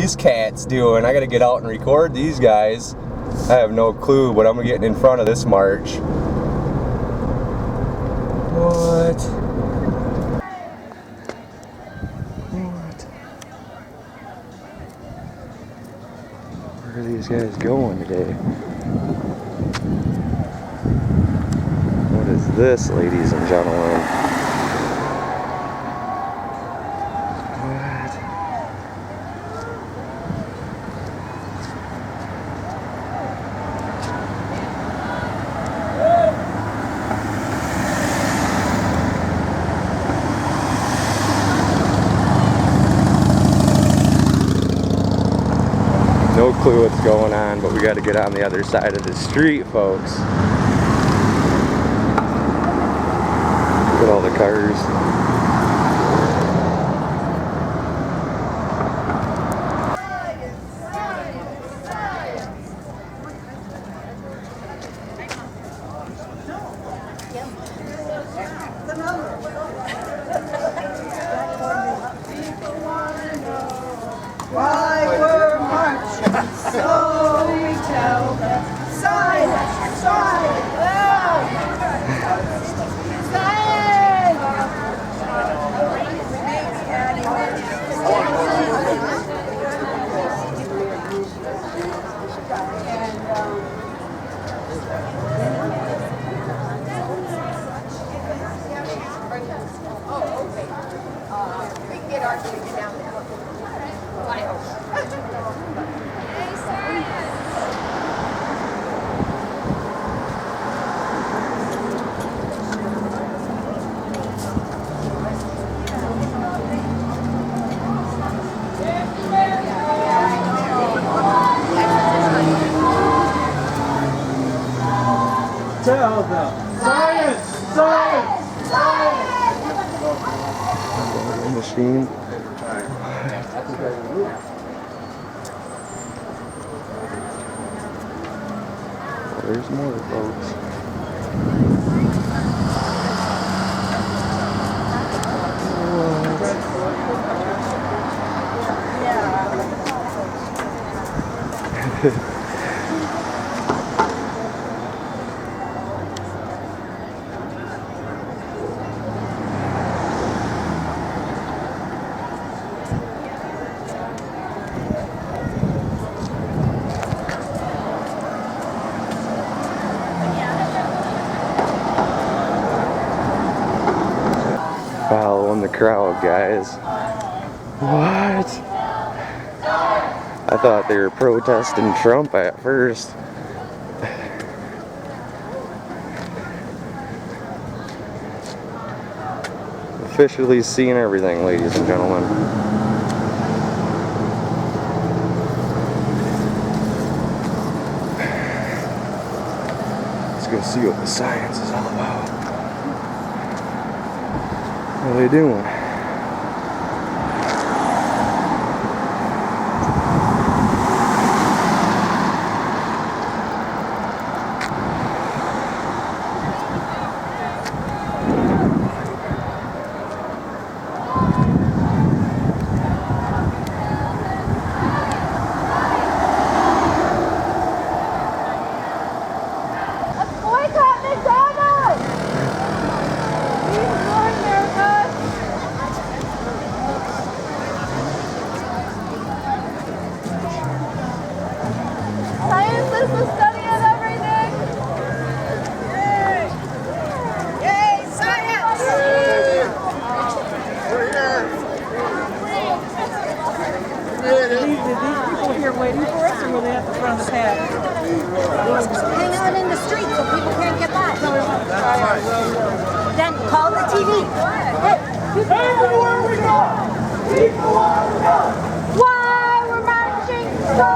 these cats doing? I gotta get out and record these guys. I have no clue, but I'm getting in front of this march. What? Where are these guys going today? What is this, ladies and gentlemen? What? No clue what's going on, but we got to get on the other side of the street, folks. Look at all the cars. Why we're marching, so we tell them. Silence, silence, we can get our ticket down there. Tell them. Science! Science! Science! Machine. Well, there's more, folks. Following the crowd, guys. What? I thought they were protesting Trump at first. Officially seeing everything, ladies and gentlemen. Let's go see what the science is all about. What are they doing? Waiting for us, or will they have to run the pad? Hang out in the street so people can't get by. Then call the TV. Hey, everywhere we go! People where we go! Why we're marching so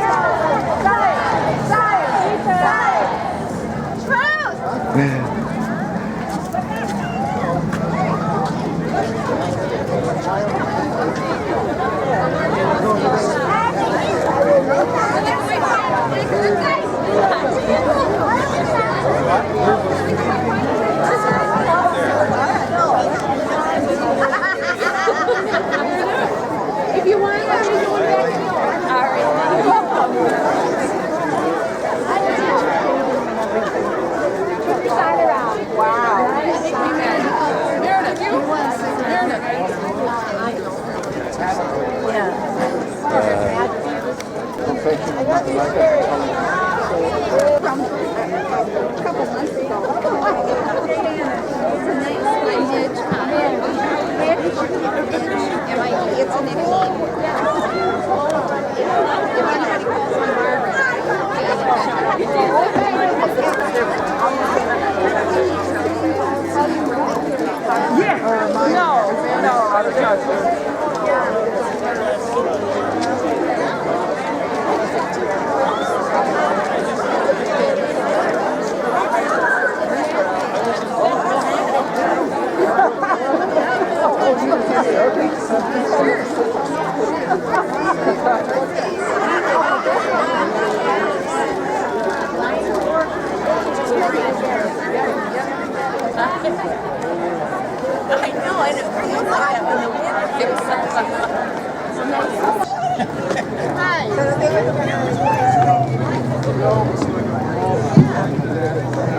silent! Silence! Silence! Silence! Truth!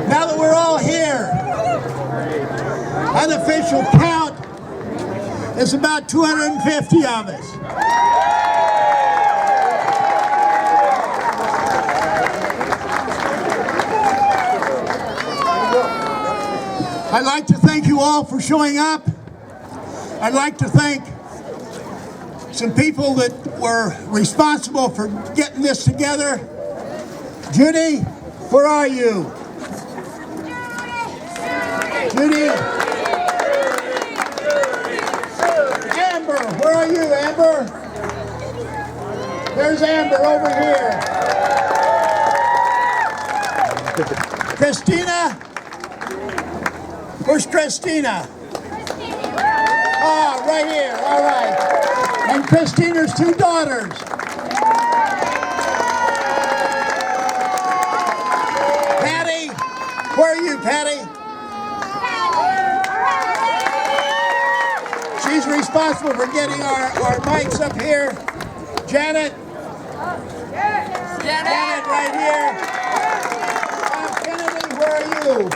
Now that we're all here, unofficial count is about 250 of us. I'd like to thank you all for showing up. I'd like to thank some people that were responsible for getting this together. Judy, where are you? Judy? Amber, where are you, Amber? There's Amber over here. Christina? Where's Christina? Ah, right here, all right. And Christina's two daughters. Patty, where are you, Patty? She's responsible for getting our mics up here. Janet? Janet, right here. Bob Kennedy, where are you?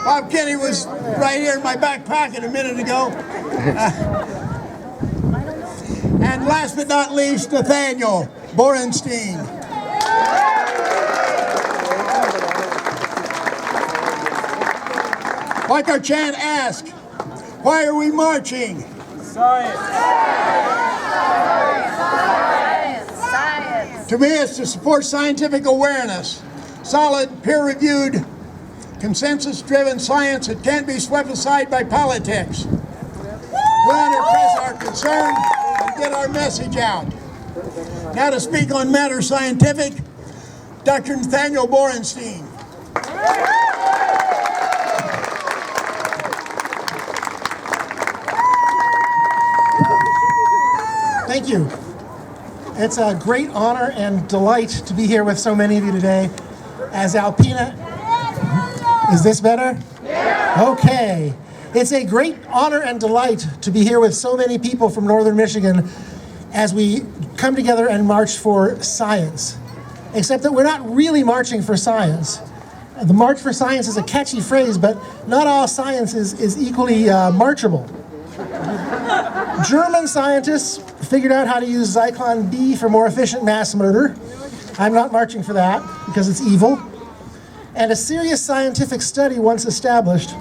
Bob Kennedy was right here in my back pocket a minute ago. And last but not least, Nathaniel Borenstein. Like our chant asked, why are we marching? Science. Science. To me, it's to support scientific awareness, solid, peer-reviewed, consensus-driven science that can't be swept aside by politics. We want to express our concern and get our message out. Now to speak on matters scientific, Dr. Nathaniel Borenstein. Thank you. It's a great honor and delight to be here with so many of you today. As Alpena, is this better? Yeah. Okay. It's a great honor and delight to be here with so many people from northern Michigan as we come together and march for science. Except that we're not really marching for science. The March for Science is a catchy phrase, but not all science is equally marchable. German scientists figured out how to use Zyklon B for more efficient mass murder. I'm not marching for that because it's evil. And a serious scientific study once established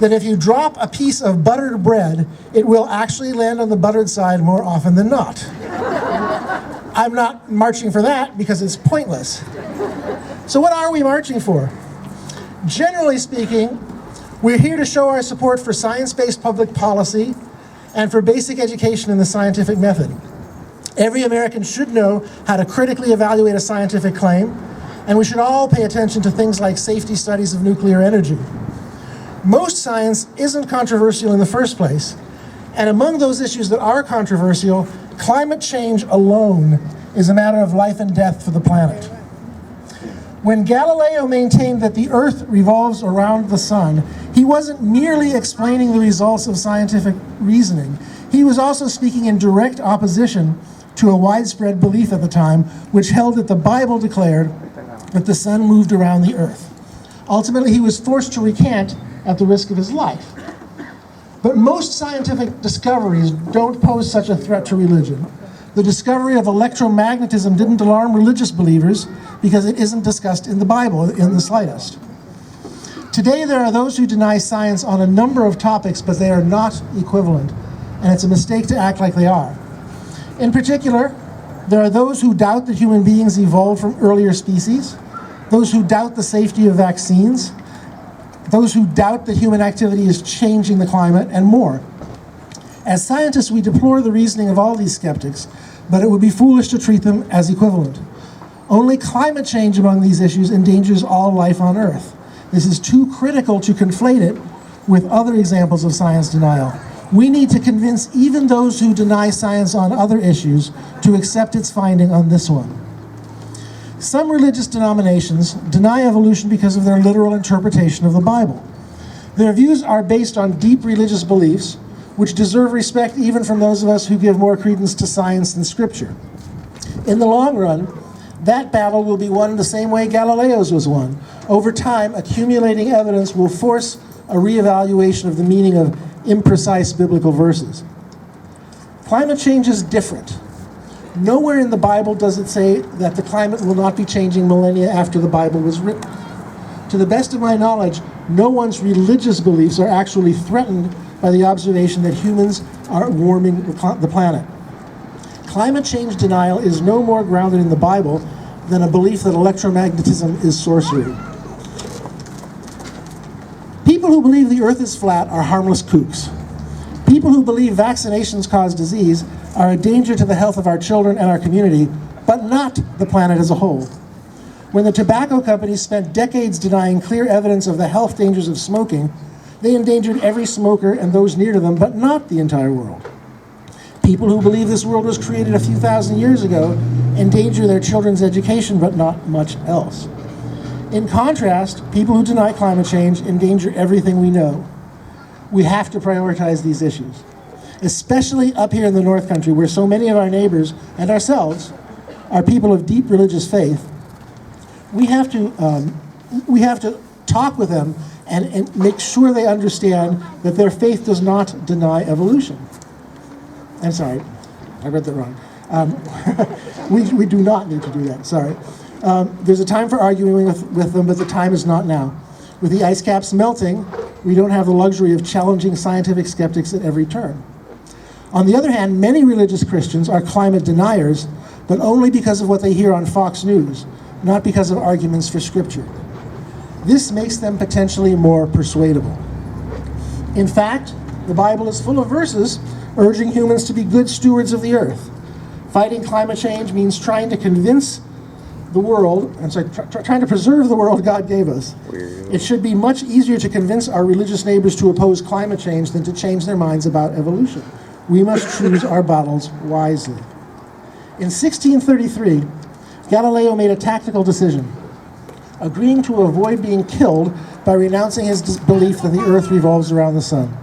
that if you drop a piece of buttered bread, it will actually land on the buttered side more often than not. I'm not marching for that because it's pointless. So what are we marching for? Generally speaking, we're here to show our support for science-based public policy and for basic education in the scientific method. Every American should know how to critically evaluate a scientific claim, and we should all pay attention to things like safety studies of nuclear energy. Most science isn't controversial in the first place, and among those issues that are controversial, climate change alone is a matter of life and death for the planet. When Galileo maintained that the Earth revolves around the sun, he wasn't merely explaining the results of scientific reasoning. He was also speaking in direct opposition to a widespread belief at the time, which held that the Bible declared that the sun moved around the Earth. Ultimately, he was forced to recant at the risk of his life. But most scientific discoveries don't pose such a threat to religion. The discovery of electromagnetism didn't alarm religious believers because it isn't discussed in the Bible in the slightest. Today, there are those who deny science on a number of topics, but they are not equivalent, and it's a mistake to act like they are. In particular, there are those who doubt that human beings evolved from earlier species, those who doubt the safety of vaccines, those who doubt that human activity is changing the climate, and more. As scientists, we deplore the reasoning of all these skeptics, but it would be foolish to treat them as equivalent. Only climate change among these issues endangers all life on Earth. This is too critical to conflate it with other examples of science denial. We need to convince even those who deny science on other issues to accept its finding on this one. Some religious denominations deny evolution because of their literal interpretation of the Bible. Their views are based on deep religious beliefs, which deserve respect even from those of us who give more credence to science than Scripture. In the long run, that battle will be won the same way Galileo's was won. Over time, accumulating evidence will force a reevaluation of the meaning of imprecise biblical verses. Climate change is different. Nowhere in the Bible does it say that the climate will not be changing millennia after the Bible was written. To the best of my knowledge, no one's religious beliefs are actually threatened by the observation that humans are warming the planet. Climate change denial is no more grounded in the Bible than a belief that electromagnetism is sorcery. People who believe the earth is flat are harmless kooks. People who believe vaccinations cause disease are a danger to the health of our children and our community, but not the planet as a whole. When the tobacco companies spent decades denying clear evidence of the health dangers of smoking, they endangered every smoker and those near to them, but not the entire world. People who believe this world was created a few thousand years ago endanger their children's education, but not much else. In contrast, people who deny climate change endanger everything we know. We have to prioritize these issues, especially up here in the North Country, where so many of our neighbors and ourselves are people of deep religious faith. We have to talk with them and make sure they understand that their faith does not deny evolution. I'm sorry, I read that wrong. We do not need to do that, sorry. There's a time for arguing with them, but the time is not now. With the ice caps melting, we don't have the luxury of challenging scientific skeptics at every turn. On the other hand, many religious Christians are climate deniers, but only because of what they hear on Fox News, not because of arguments for Scripture. This makes them potentially more persuadable. In fact, the Bible is full of verses urging humans to be good stewards of the earth. Fighting climate change means trying to convince the world, trying to preserve the world God gave us. It should be much easier to convince our religious neighbors to oppose climate change than to change their minds about evolution. We must choose our battles wisely. In 1633, Galileo made a tactical decision, agreeing to avoid being killed by renouncing his belief that the earth revolves around the sun.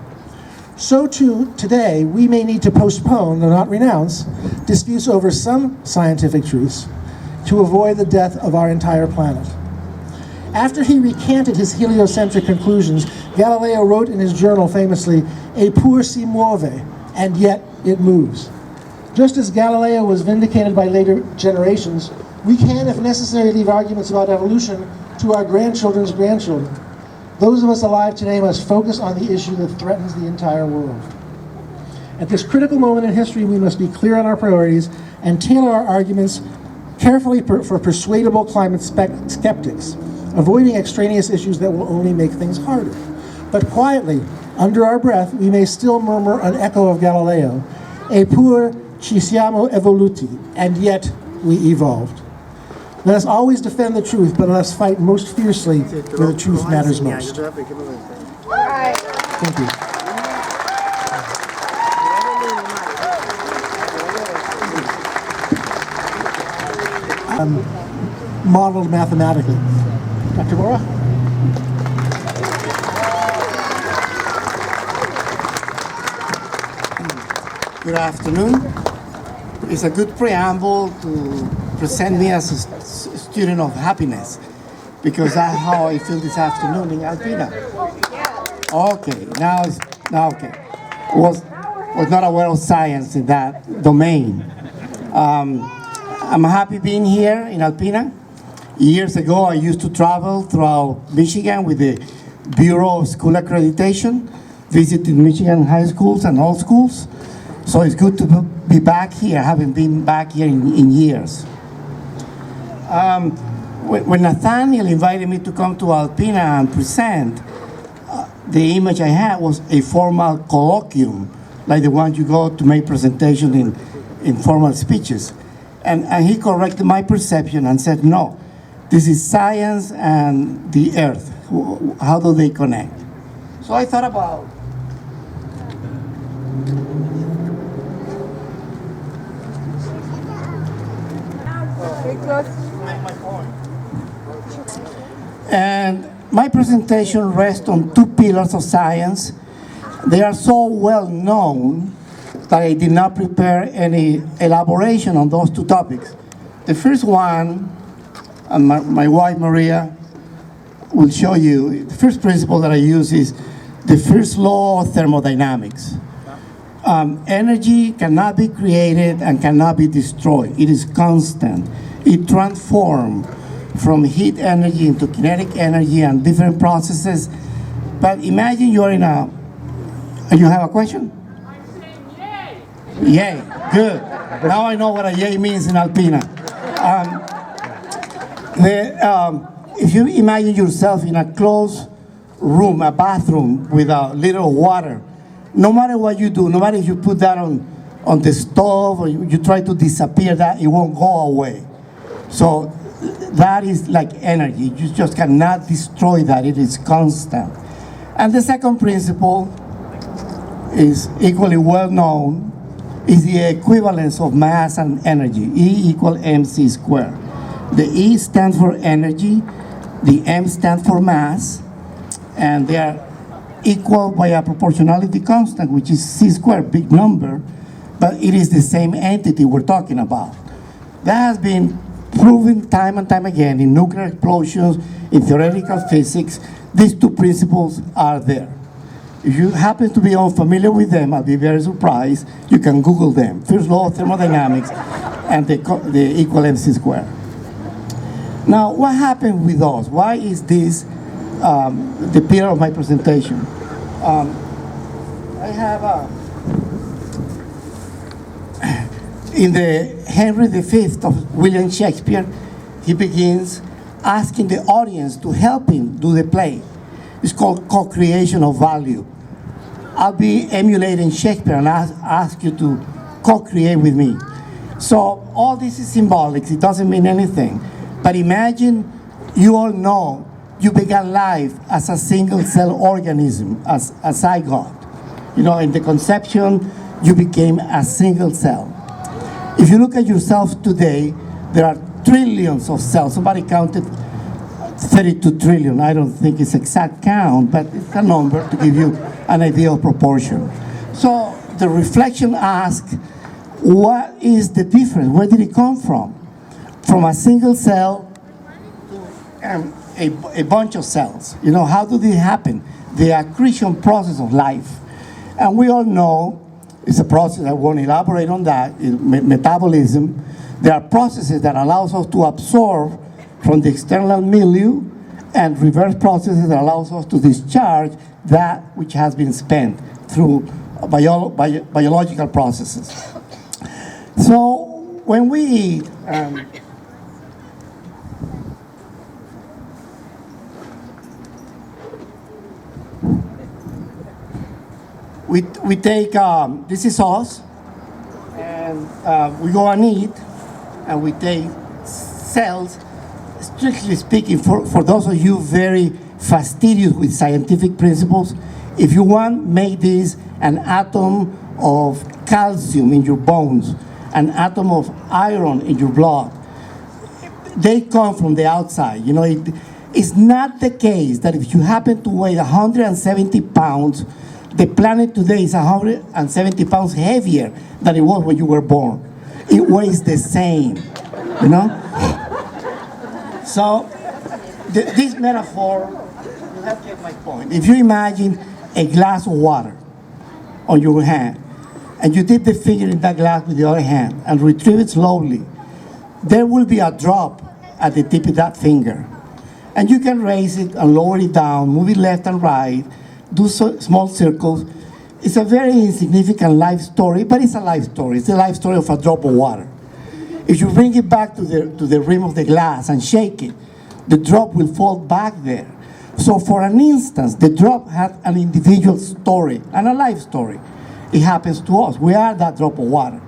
So too, today, we may need to postpone, though not renounce, disputes over some scientific truths to avoid the death of our entire planet. After he recanted his heliocentric conclusions, Galileo wrote in his journal famously, "Eppur si muove," and yet it moves. Just as Galileo was vindicated by later generations, we can, if necessary, leave arguments about evolution to our grandchildren's grandchildren. Those of us alive today must focus on the issue that threatens the entire world. At this critical moment in history, we must be clear on our priorities and tailor our arguments carefully for persuadable climate skeptics, avoiding extraneous issues that will only make things harder. But quietly, under our breath, we may still murmur an echo of Galileo, "Eppur ci siamo evoluti," and yet we evolved. Let us always defend the truth, but let us fight most fiercely where the truth matters most. Thank you. Modeled mathematically. Dr. Bora? Good afternoon. It's a good preamble to present me as a student of happiness, because that's how I feel this afternoon in Alpena. Okay, now okay. Was not aware of science in that domain. I'm happy being here in Alpena. Years ago, I used to travel throughout Michigan with the Bureau of School Accreditation, visited Michigan high schools and all schools. So it's good to be back here. I haven't been back here in years. When Nathaniel invited me to come to Alpena and present, the image I had was a formal colloquium, like the one you go to make presentation in formal speeches. And he corrected my perception and said, no, this is science and the earth. How do they connect? So I thought about my point. And my presentation rests on two pillars of science. They are so well known that I did not prepare any elaboration on those two topics. The first one, and my wife Maria will show you, the first principle that I use is the first law of thermodynamics. Energy cannot be created and cannot be destroyed. It is constant. It transforms from heat energy into kinetic energy and different processes. But imagine you're in a, you have a question? I'm saying yay! Yay, good. Now I know what a yay means in Alpena. If you imagine yourself in a closed room, a bathroom with a little water, no matter what you do, no matter if you put that on the stove or you try to disappear that, it won't go away. So that is like energy. You just cannot destroy that. It is constant. And the second principle is equally well known, is the equivalence of mass and energy, E equal mc squared. The E stands for energy, the M stands for mass, and they are equal by a proportionality constant, which is c squared, big number, but it is the same entity we're talking about. That has been proven time and time again in nuclear explosions, in theoretical physics. These two principles are there. If you happen to be unfamiliar with them, I'll be very surprised. You can Google them. First law of thermodynamics and the equal mc squared. Now, what happened with those? Why is this the pillar of my presentation? I have in the Henry V of William Shakespeare, he begins asking the audience to help him do the play. It's called co-creation of value. I'll be emulating Shakespeare and ask you to co-create with me. So all this is symbolic, it doesn't mean anything. But imagine you all know you began life as a single cell organism, as a zygote. You know, in the conception, you became a single cell. If you look at yourself today, there are trillions of cells. Somebody counted 32 trillion. I don't think it's exact count, but it's a number to give you an idea of proportion. So the reflection asks, what is the difference? Where did it come from? From a single cell to a bunch of cells. You know, how did it happen? The accretion process of life. And we all know it's a process, I won't elaborate on that, metabolism. There are processes that allows us to absorb from the external milieu and reverse processes that allows us to discharge that which has been spent through biological processes. So when we we take, this is us, and we go and eat, and we take cells. Strictly speaking, for those of you very fastidious with scientific principles, if you want, make this an atom of calcium in your bones, an atom of iron in your blood. They come from the outside. You know, it's not the case that if you happen to weigh 170 pounds, the planet today is 170 pounds heavier than it was when you were born. It weighs the same, you know? So, this metaphor, you have to get my point. If you imagine a glass of water on your hand, and you dip the finger in that glass with the other hand and retrieve it slowly, there will be a drop at the tip of that finger. And you can raise it and lower it down, move it left and right, do small circles. It's a very insignificant life story, but it's a life story. It's the life story of a drop of water. If you bring it back to the rim of the glass and shake it, the drop will fall back there. So for an instance, the drop had an individual story and a life story. It happens to us. We are that drop of water.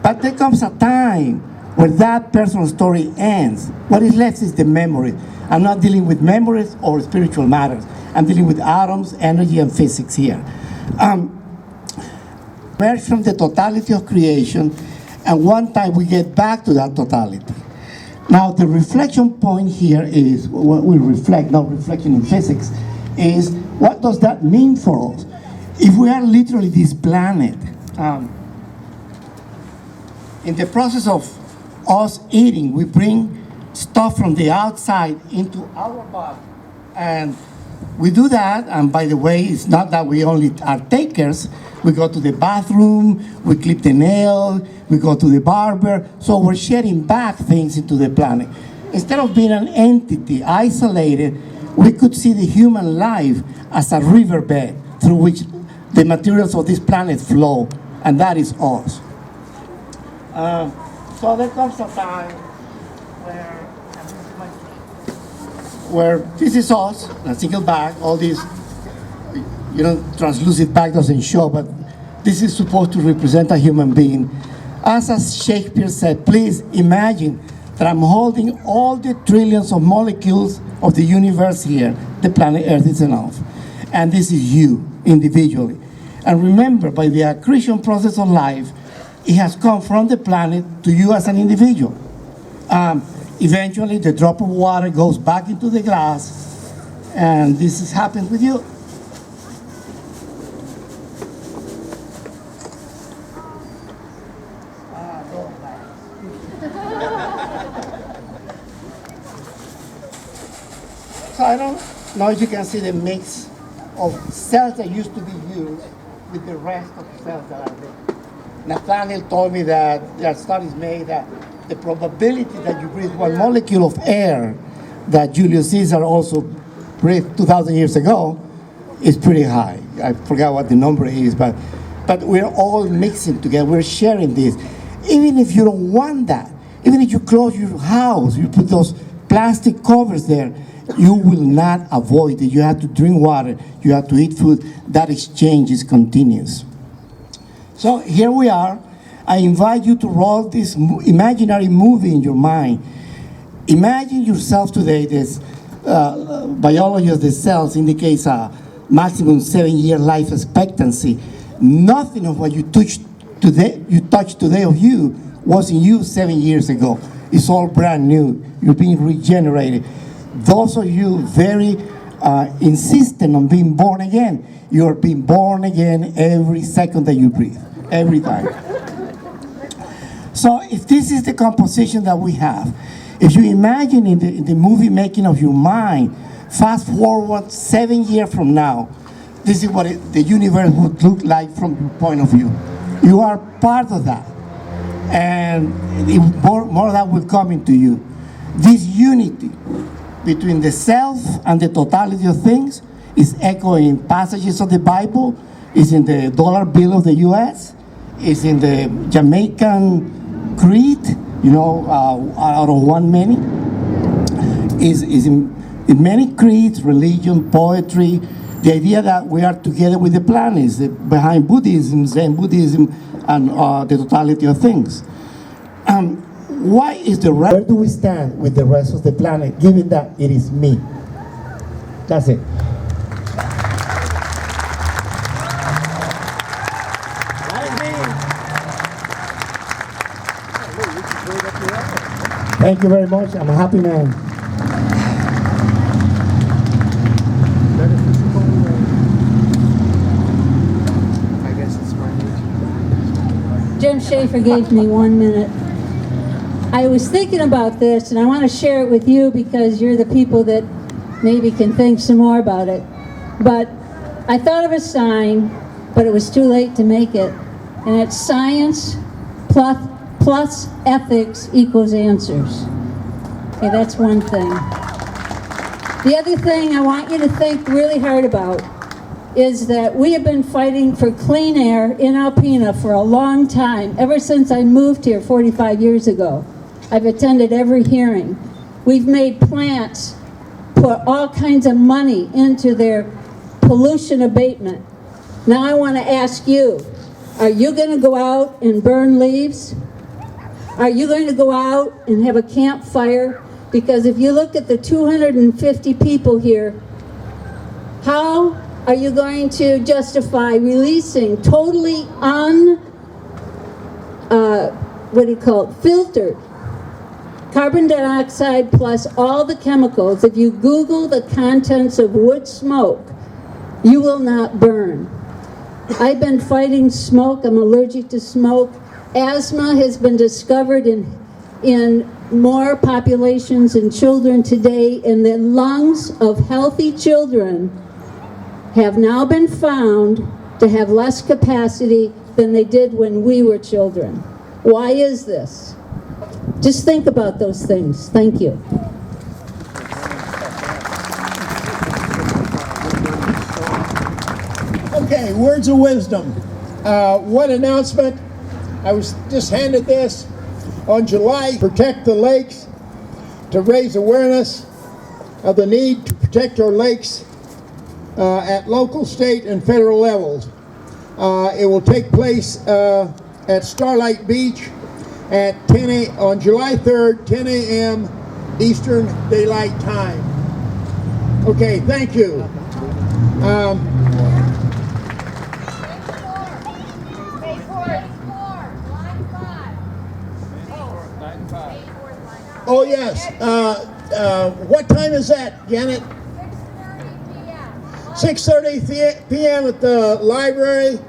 But there comes a time where that personal story ends. What is left is the memory. I'm not dealing with memories or spiritual matters. I'm dealing with atoms, energy, and physics here. Emerge from the totality of creation, and one time we get back to that totality. Now, the reflection point here is, what we reflect, not reflection in physics, is what does that mean for us? If we are literally this planet, in the process of us eating, we bring stuff from the outside into our body. And we do that, and by the way, it's not that we only are takers. We go to the bathroom, we clip the nail, we go to the barber, so we're shedding back things into the planet. Instead of being an entity, isolated, we could see the human life as a riverbed through which the materials of this planet flow, and that is us. So there comes a time where this is us, a single bag, all these, translucent bag doesn't show, but this is supposed to represent a human being. As Shakespeare said, please imagine that I'm holding all the trillions of molecules of the universe here. The planet Earth is enough. And this is you, individually. And remember, by the accretion process of life, it has come from the planet to you as an individual. Eventually, the drop of water goes back into the glass, and this happens with you. So I don't know if you can see the mix of cells that used to be used with the rest of the cells that are there. Nathaniel told me that there are studies made that the probability that you breathe one molecule of air that Julius Caesar also breathed 2,000 years ago is pretty high. I forgot what the number is, but we're all mixing together. We're sharing this. Even if you don't want that, even if you close your house, you put those plastic covers there, you will not avoid it. You have to drink water. You have to eat food. That exchange is continuous. So here we are. I invite you to roll this imaginary movie in your mind. Imagine yourself today. This biology of the cells indicates a maximum 7-year life expectancy. Nothing of what you touch today of you was in you 7 years ago. It's all brand new. You're being regenerated. Those of you very insistent on being born again, you're being born again every second that you breathe, every time. So if this is the composition that we have, if you imagine in the movie making of your mind, fast forward 7 years from now, this is what the universe would look like from your point of view. You are part of that. And more of that will come into you. This unity between the self and the totality of things is echoing in passages of the Bible, is in the dollar bill of the US, is in the Jamaican creed, out of one many, is in many creeds, religion, poetry, the idea that we are together with the planet is behind Buddhism, Zen Buddhism, and the totality of things. Why is where do we stand with the rest of the planet, given that it is me? That's it. Thank you very much. I'm a happy man. Jim Schaefer gave me 1 minute. I was thinking about this, and I want to share it with you because you're the people that maybe can think some more about it. But I thought of a sign, but it was too late to make it. and it's science plus ethics equals answers. Okay, that's one thing. The other thing I want you to think really hard about is that we have been fighting for clean air in Alpena for a long time, ever since I moved here 45 years ago. I've attended every hearing. We've made plants put all kinds of money into their pollution abatement. Now I want to ask you, are you going to go out and burn leaves? Are you going to go out and have a campfire? Because if you look at the 250 people here, how are you going to justify releasing totally filtered carbon dioxide plus all the chemicals? If you Google the contents of wood smoke, you will not burn. I've been fighting smoke. I'm allergic to smoke. Asthma has been discovered in more populations in children today, and the lungs of healthy children have now been found to have less capacity than they did when we were children. Why is this? Just think about those things. Thank you. Okay, words of wisdom. One announcement. I was just handed this on July. Protect the lakes, to raise awareness of the need to protect our lakes at local, state, and federal levels. It will take place at Starlight Beach at on July 3rd, 10 a.m. Eastern Daylight Time. Okay, thank you. Oh yes. What time is that, Janet? 6:30 p.m. at the library.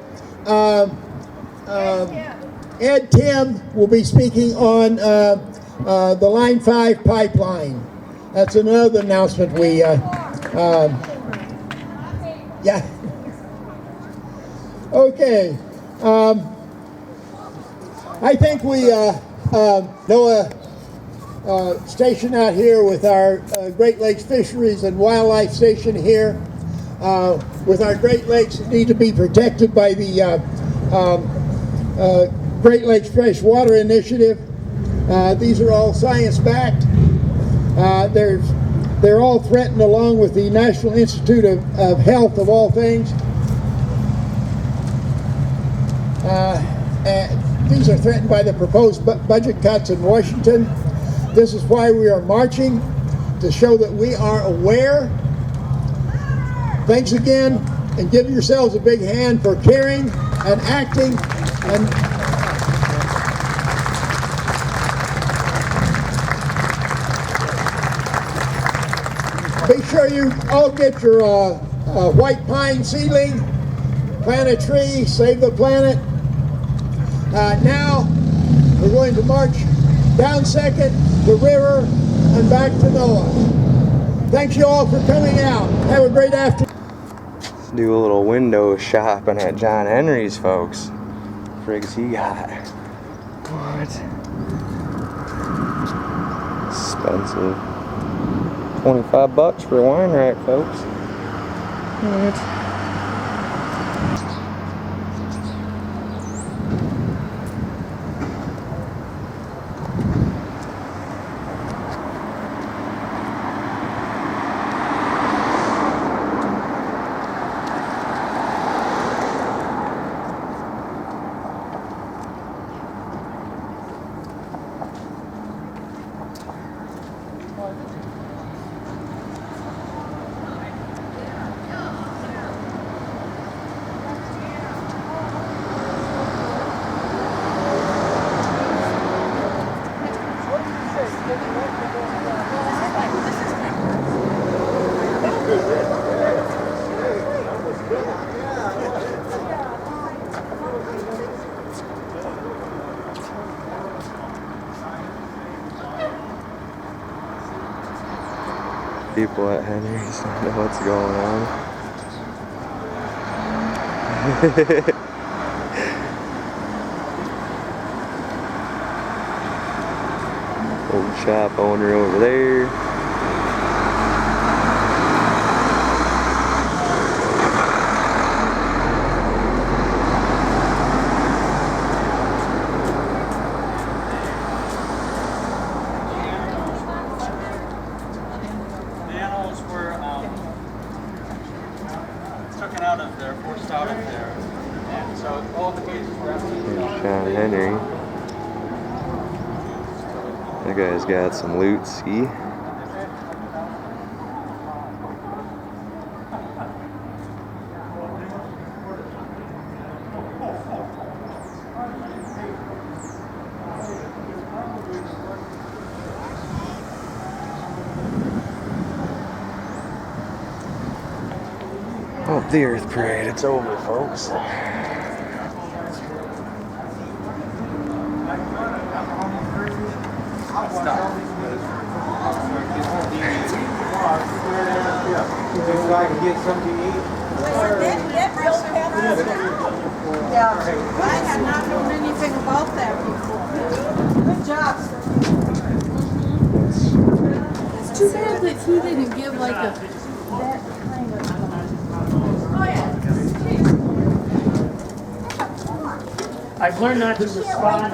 Ed Tim will be speaking on the Line 5 pipeline. That's another announcement we, yeah. Okay. I think we know a station out here with our Great Lakes Fisheries and Wildlife Station here. With our Great Lakes that need to be protected by the Great Lakes Freshwater Initiative. These are all science-backed. They're all threatened along with the National Institute of Health of all things. These are threatened by the proposed budget cuts in Washington. This is why we are marching, to show that we are aware. Thanks again, and give yourselves a big hand for caring and acting. And be sure you all get your white pine seedling, plant a tree, save the planet. Now we're going to march down Second, the river, and back to Noah. Thanks you all for coming out. Have a great afternoon. Let's do a little window shopping at John Henry's, folks. Frigs he got. What? Expensive. $25 for a wine rack, folks. What? People at Henry's know what's going on. Old shop owner over there. The animals were taken out of there, forced out of there, and so all the cages were empty. There's John Henry. That guy's got some loot, see? Oh, the Earth Parade, it's over, folks. So I can get something to eat. I had not known anything about that before. Good job, sir. It's too bad that he didn't give like a I've learned not to respond.